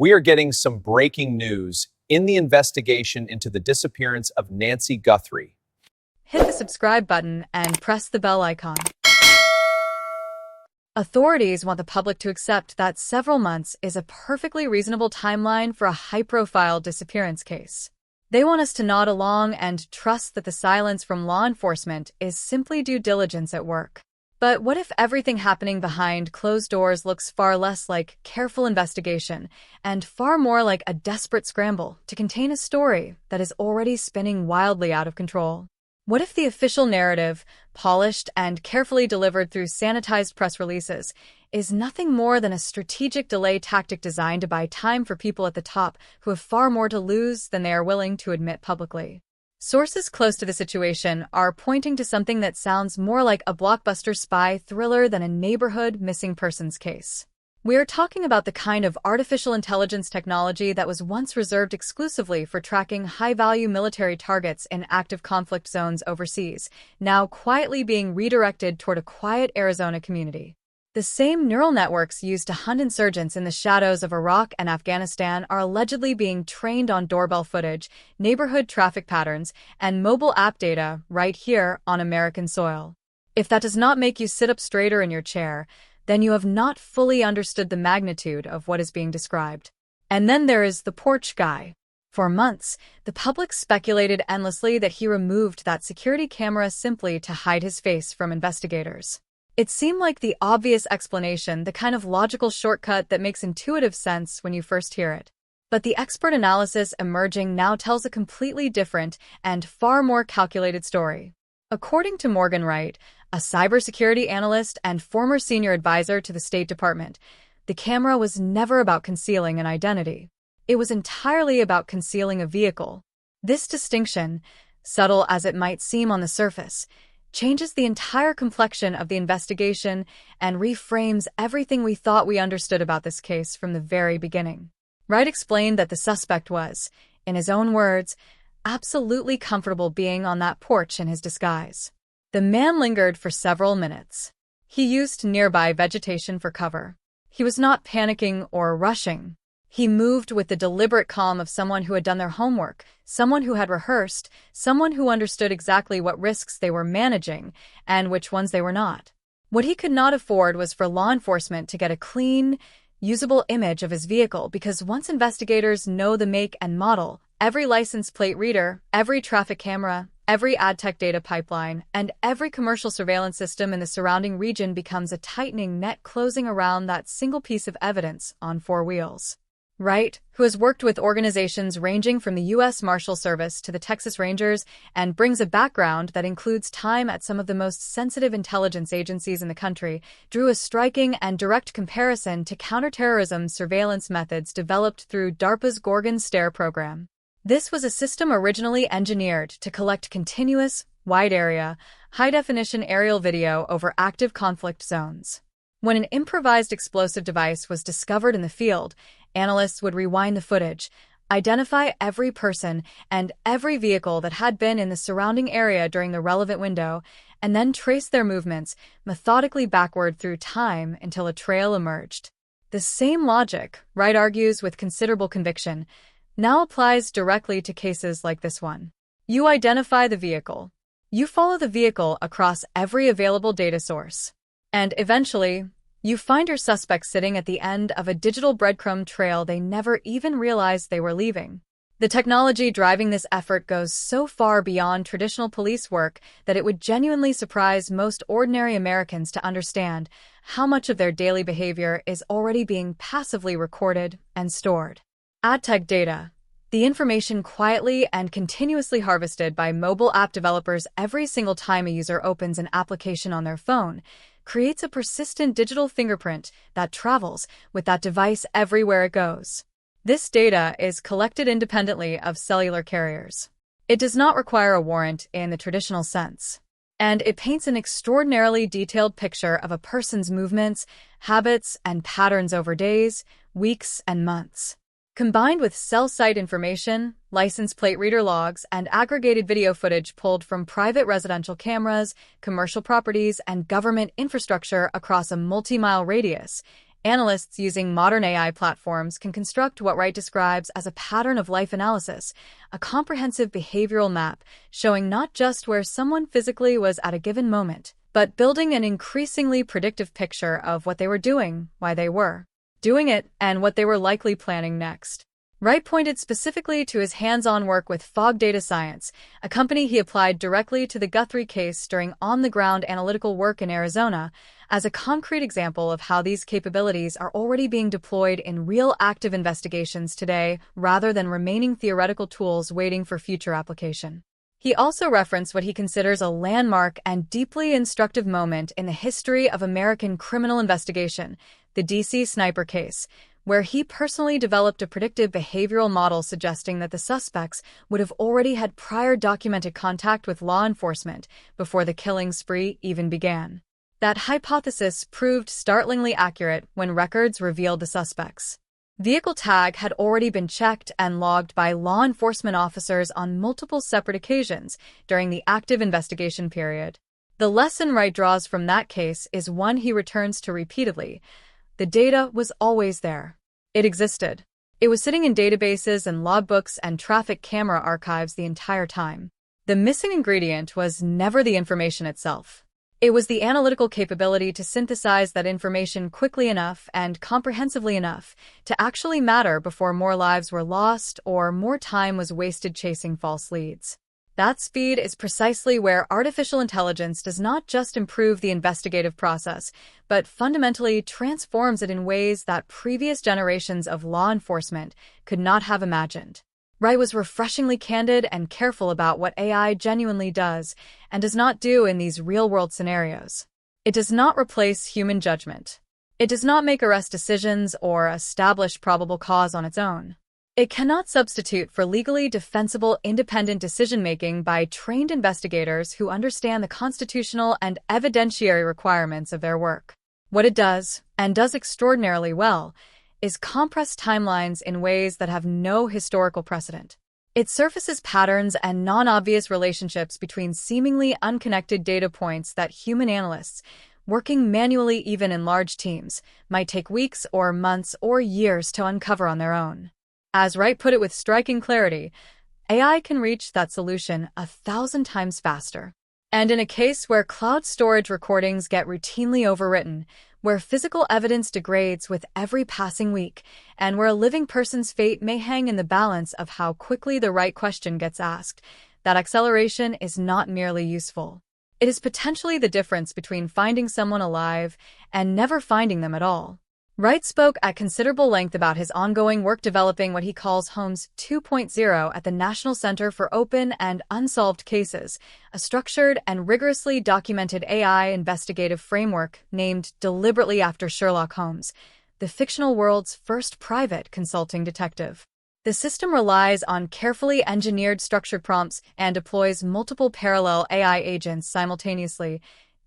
We are getting some breaking news in the investigation into the disappearance of Nancy Guthrie. Hit the subscribe button and press the bell icon. Authorities want the public to accept that several months is a perfectly reasonable timeline for a high-profile disappearance case. They want us to nod along and trust that the silence from law enforcement is simply due diligence at work. But what if everything happening behind closed doors looks far less like careful investigation and far more like a desperate scramble to contain a story that is already spinning wildly out of control? What if the official narrative, polished and carefully delivered through sanitized press releases, is nothing more than a strategic delay tactic designed to buy time for people at the top who have far more to lose than they are willing to admit publicly? Sources close to the situation are pointing to something that sounds more like a blockbuster spy thriller than a neighborhood missing persons case. We are talking about the kind of artificial intelligence technology that was once reserved exclusively for tracking high-value military targets in active conflict zones overseas, now quietly being redirected toward a quiet Arizona community. The same neural networks used to hunt insurgents in the shadows of Iraq and Afghanistan are allegedly being trained on doorbell footage, neighborhood traffic patterns, and mobile app data right here on American soil. If that does not make you sit up straighter in your chair, then you have not fully understood the magnitude of what is being described. And then there is the porch guy. For months, the public speculated endlessly that he removed that security camera simply to hide his face from investigators. It seemed like the obvious explanation, the kind of logical shortcut that makes intuitive sense when you first hear it. But the expert analysis emerging now tells a completely different and far more calculated story. According to Morgan Wright, a cybersecurity analyst and former senior advisor to the State Department, the camera was never about concealing an identity. It was entirely about concealing a vehicle. This distinction, subtle as it might seem on the surface, changes the entire complexion of the investigation and reframes everything we thought we understood about this case from the very beginning. Wright explained that the suspect was, in his own words, absolutely comfortable being on that porch in his disguise. The man lingered for several minutes. He used nearby vegetation for cover. He was not panicking or rushing. He moved with the deliberate calm of someone who had done their homework, someone who had rehearsed, someone who understood exactly what risks they were managing and which ones they were not. What he could not afford was for law enforcement to get a clean, usable image of his vehicle, because once investigators know the make and model, every license plate reader, every traffic camera, every ad tech data pipeline, and every commercial surveillance system in the surrounding region becomes a tightening net closing around that single piece of evidence on four wheels. Wright, who has worked with organizations ranging from the U.S. Marshal Service to the Texas Rangers and brings a background that includes time at some of the most sensitive intelligence agencies in the country, drew a striking and direct comparison to counterterrorism surveillance methods developed through DARPA's Gorgon Stare program. This was a system originally engineered to collect continuous, wide-area, high-definition aerial video over active conflict zones. When an improvised explosive device was discovered in the field, analysts would rewind the footage, identify every person and every vehicle that had been in the surrounding area during the relevant window, and then trace their movements methodically backward through time until a trail emerged. The same logic, Wright argues with considerable conviction, now applies directly to cases like this one. You identify the vehicle. You follow the vehicle across every available data source. And eventually, you find your suspect sitting at the end of a digital breadcrumb trail they never even realized they were leaving. The technology driving this effort goes so far beyond traditional police work that it would genuinely surprise most ordinary Americans to understand how much of their daily behavior is already being passively recorded and stored. Ad tech data, the information quietly and continuously harvested by mobile app developers every single time a user opens an application on their phone, creates a persistent digital fingerprint that travels with that device everywhere it goes. This data is collected independently of cellular carriers. It does not require a warrant in the traditional sense. And it paints an extraordinarily detailed picture of a person's movements, habits, and patterns over days, weeks, and months. Combined with cell site information, license plate reader logs, and aggregated video footage pulled from private residential cameras, commercial properties, and government infrastructure across a multi-mile radius, Analysts using modern AI platforms can construct what Wright describes as a pattern of life analysis, a comprehensive behavioral map showing not just where someone physically was at a given moment, but building an increasingly predictive picture of what they were doing, why they were doing it, and what they were likely planning next. Wright pointed specifically to his hands-on work with Fog Data Science, a company he applied directly to the Guthrie case during on-the-ground analytical work in Arizona, as a concrete example of how these capabilities are already being deployed in real active investigations today rather than remaining theoretical tools waiting for future application. He also referenced what he considers a landmark and deeply instructive moment in the history of American criminal investigation, the D.C. sniper case, where he personally developed a predictive behavioral model suggesting that the suspects would have already had prior documented contact with law enforcement before the killing spree even began. That hypothesis proved startlingly accurate when records revealed the suspects' vehicle tag had already been checked and logged by law enforcement officers on multiple separate occasions during the active investigation period. The lesson Wright draws from that case is one he returns to repeatedly. The data was always there. It existed. It was sitting in databases and logbooks and traffic camera archives the entire time. The missing ingredient was never the information itself. It was the analytical capability to synthesize that information quickly enough and comprehensively enough to actually matter before more lives were lost or more time was wasted chasing false leads. That speed is precisely where artificial intelligence does not just improve the investigative process, but fundamentally transforms it in ways that previous generations of law enforcement could not have imagined. Wright was refreshingly candid and careful about what AI genuinely does and does not do in these real-world scenarios. It does not replace human judgment. It does not make arrest decisions or establish probable cause on its own. It cannot substitute for legally defensible independent decision-making by trained investigators who understand the constitutional and evidentiary requirements of their work. What it does, and does extraordinarily well, is compress timelines in ways that have no historical precedent. It surfaces patterns and non-obvious relationships between seemingly unconnected data points that human analysts, working manually even in large teams, might take weeks or months or years to uncover on their own. As Wright put it with striking clarity, AI can reach that solution 1,000 times faster. And in a case where cloud storage recordings get routinely overwritten, where physical evidence degrades with every passing week, and where a living person's fate may hang in the balance of how quickly the right question gets asked, that acceleration is not merely useful. It is potentially the difference between finding someone alive and never finding them at all. Wright spoke at considerable length about his ongoing work developing what he calls Holmes 2.0 at the National Center for Open and Unsolved Cases, a structured and rigorously documented AI investigative framework named deliberately after Sherlock Holmes, the fictional world's first private consulting detective. The system relies on carefully engineered structured prompts and deploys multiple parallel AI agents simultaneously,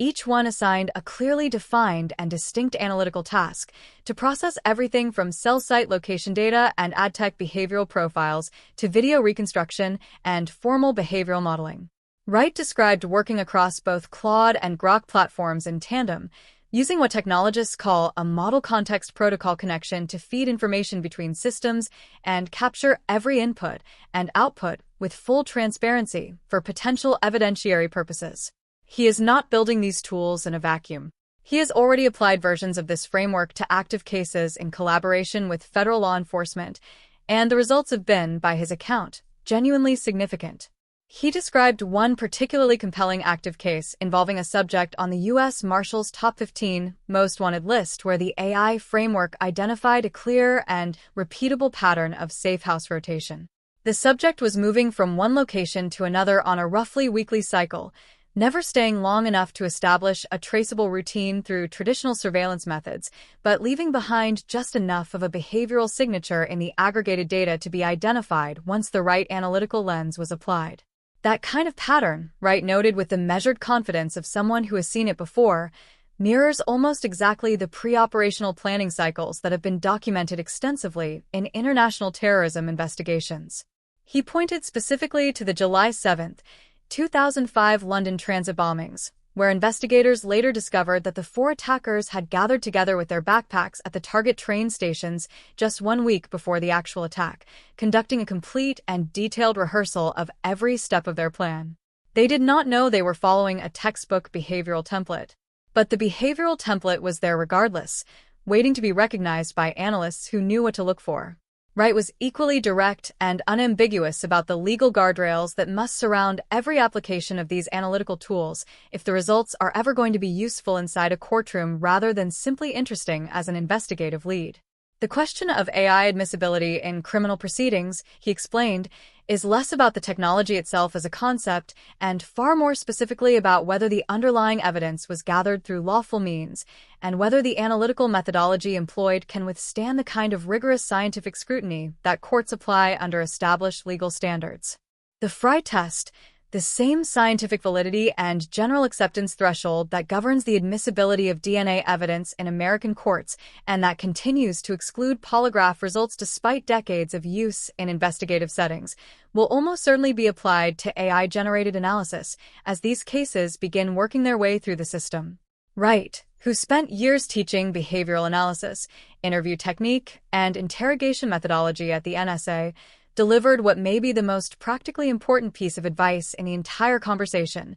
each one assigned a clearly defined and distinct analytical task to process everything from cell site location data and ad tech behavioral profiles to video reconstruction and formal behavioral modeling. Wright described working across both Claude and Grok platforms in tandem, using what technologists call a model context protocol connection to feed information between systems and capture every input and output with full transparency for potential evidentiary purposes. He is not building these tools in a vacuum. He has already applied versions of this framework to active cases in collaboration with federal law enforcement, and the results have been, by his account, genuinely significant. He described one particularly compelling active case involving a subject on the U.S. Marshals' Top 15 Most Wanted list where the AI framework identified a clear and repeatable pattern of safe house rotation. The subject was moving from one location to another on a roughly weekly cycle, never staying long enough to establish a traceable routine through traditional surveillance methods, but leaving behind just enough of a behavioral signature in the aggregated data to be identified once the right analytical lens was applied. That kind of pattern, Wright noted with the measured confidence of someone who has seen it before, mirrors almost exactly the pre-operational planning cycles that have been documented extensively in international terrorism investigations. He pointed specifically to the July 7, 2005 London transit bombings, where investigators later discovered that the four attackers had gathered together with their backpacks at the target train stations just 1 week before the actual attack, conducting a complete and detailed rehearsal of every step of their plan. They did not know they were following a textbook behavioral template. But the behavioral template was there regardless, waiting to be recognized by analysts who knew what to look for. Wright was equally direct and unambiguous about the legal guardrails that must surround every application of these analytical tools if the results are ever going to be useful inside a courtroom rather than simply interesting as an investigative lead. The question of AI admissibility in criminal proceedings, he explained, is less about the technology itself as a concept and far more specifically about whether the underlying evidence was gathered through lawful means and whether the analytical methodology employed can withstand the kind of rigorous scientific scrutiny that courts apply under established legal standards. The Frye test, the same scientific validity and general acceptance threshold that governs the admissibility of DNA evidence in American courts and that continues to exclude polygraph results despite decades of use in investigative settings, will almost certainly be applied to AI-generated analysis as these cases begin working their way through the system. Wright, who spent years teaching behavioral analysis, interview technique, and interrogation methodology at the NSA, delivered what may be the most practically important piece of advice in the entire conversation.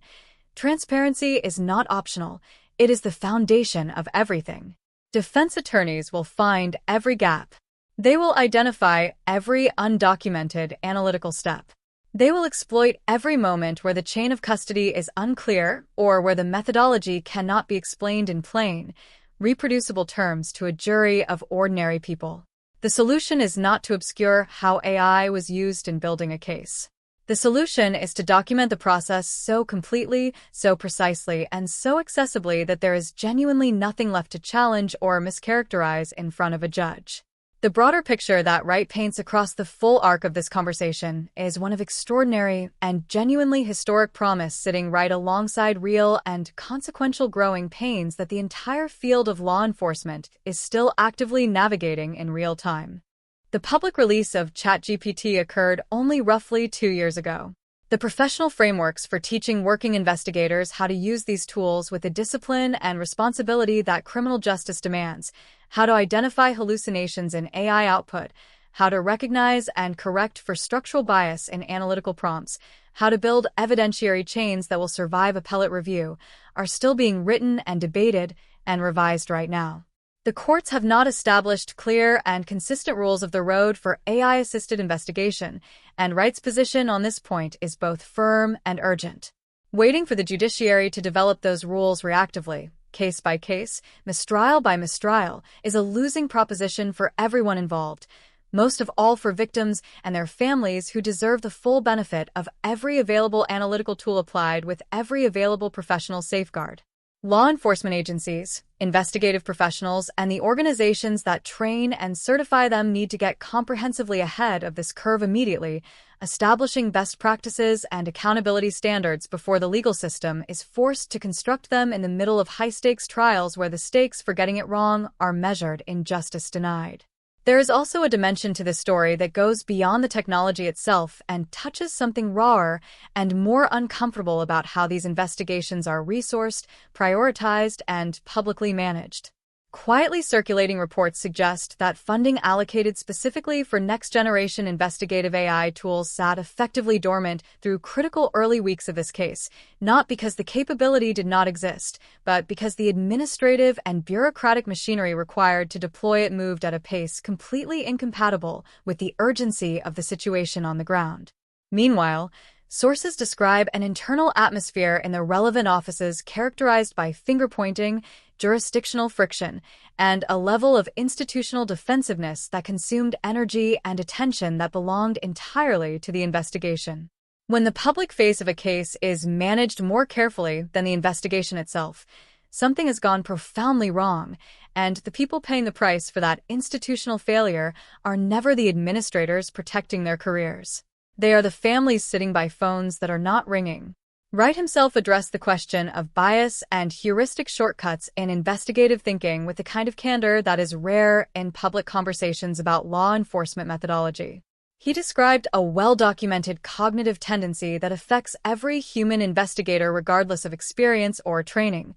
Transparency is not optional. It is the foundation of everything. Defense attorneys will find every gap. They will identify every undocumented analytical step. They will exploit every moment where the chain of custody is unclear or where the methodology cannot be explained in plain, reproducible terms to a jury of ordinary people. The solution is not to obscure how AI was used in building a case. The solution is to document the process so completely, so precisely, and so accessibly that there is genuinely nothing left to challenge or mischaracterize in front of a judge. The broader picture that Wright paints across the full arc of this conversation is one of extraordinary and genuinely historic promise sitting right alongside real and consequential growing pains that the entire field of law enforcement is still actively navigating in real time. The public release of ChatGPT occurred only roughly 2 years ago. The professional frameworks for teaching working investigators how to use these tools with the discipline and responsibility that criminal justice demands, how to identify hallucinations in AI output, how to recognize and correct for structural bias in analytical prompts, how to build evidentiary chains that will survive appellate review, are still being written and debated and revised right now. The courts have not established clear and consistent rules of the road for AI-assisted investigation, and Wright's position on this point is both firm and urgent. Waiting for the judiciary to develop those rules reactively, case by case, mistrial by mistrial, is a losing proposition for everyone involved, most of all for victims and their families who deserve the full benefit of every available analytical tool applied with every available professional safeguard. Law enforcement agencies, investigative professionals, and the organizations that train and certify them need to get comprehensively ahead of this curve immediately, establishing best practices and accountability standards before the legal system is forced to construct them in the middle of high-stakes trials where the stakes for getting it wrong are measured in justice denied. There is also a dimension to this story that goes beyond the technology itself and touches something rawer and more uncomfortable about how these investigations are resourced, prioritized, and publicly managed. Quietly circulating reports suggest that funding allocated specifically for next-generation investigative AI tools sat effectively dormant through critical early weeks of this case, not because the capability did not exist, but because the administrative and bureaucratic machinery required to deploy it moved at a pace completely incompatible with the urgency of the situation on the ground. Meanwhile, sources describe an internal atmosphere in the relevant offices characterized by finger-pointing, jurisdictional friction, and a level of institutional defensiveness that consumed energy and attention that belonged entirely to the investigation. When the public face of a case is managed more carefully than the investigation itself, something has gone profoundly wrong, and the people paying the price for that institutional failure are never the administrators protecting their careers. They are the families sitting by phones that are not ringing. Wright himself addressed the question of bias and heuristic shortcuts in investigative thinking with the kind of candor that is rare in public conversations about law enforcement methodology. He described a well-documented cognitive tendency that affects every human investigator regardless of experience or training: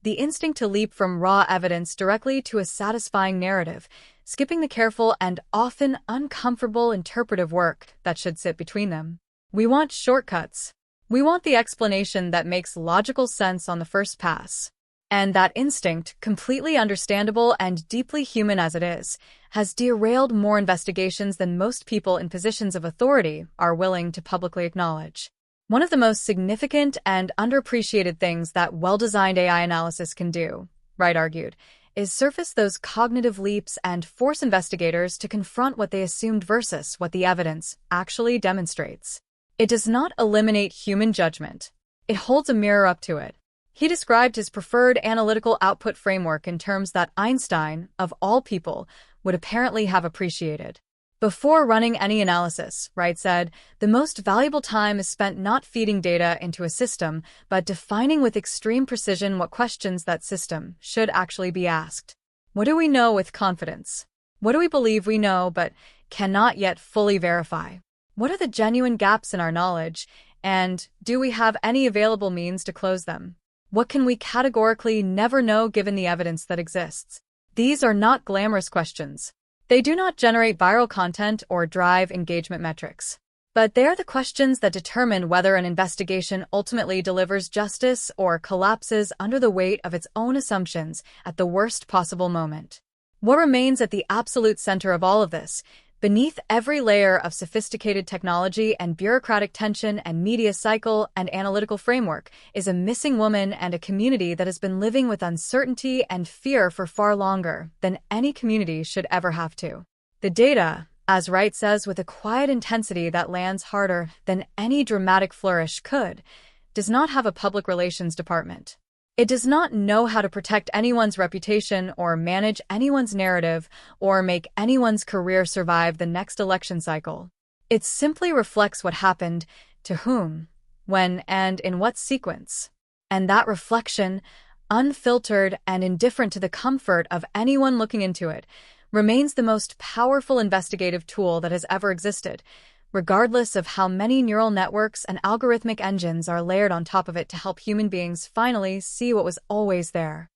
the instinct to leap from raw evidence directly to a satisfying narrative, skipping the careful and often uncomfortable interpretive work that should sit between them. We want shortcuts. We want the explanation that makes logical sense on the first pass. And that instinct, completely understandable and deeply human as it is, has derailed more investigations than most people in positions of authority are willing to publicly acknowledge. One of the most significant and underappreciated things that well-designed AI analysis can do, Wright argued, is surface those cognitive leaps and force investigators to confront what they assumed versus what the evidence actually demonstrates. It does not eliminate human judgment. It holds a mirror up to it. He described his preferred analytical output framework in terms that Einstein, of all people, would apparently have appreciated. Before running any analysis, Wright said, the most valuable time is spent not feeding data into a system, but defining with extreme precision what questions that system should actually be asked. What do we know with confidence? What do we believe we know but cannot yet fully verify? What are the genuine gaps in our knowledge, and do we have any available means to close them? What can we categorically never know given the evidence that exists? These are not glamorous questions. They do not generate viral content or drive engagement metrics. But they are the questions that determine whether an investigation ultimately delivers justice or collapses under the weight of its own assumptions at the worst possible moment. What remains at the absolute center of all of this, beneath every layer of sophisticated technology and bureaucratic tension and media cycle and analytical framework, is a missing woman and a community that has been living with uncertainty and fear for far longer than any community should ever have to. The data, as Wright says with a quiet intensity that lands harder than any dramatic flourish could, does not have a public relations department. It does not know how to protect anyone's reputation or manage anyone's narrative or make anyone's career survive the next election cycle. It simply reflects what happened, to whom, when, and in what sequence. And that reflection, unfiltered and indifferent to the comfort of anyone looking into it, remains the most powerful investigative tool that has ever existed, regardless of how many neural networks and algorithmic engines are layered on top of it to help human beings finally see what was always there.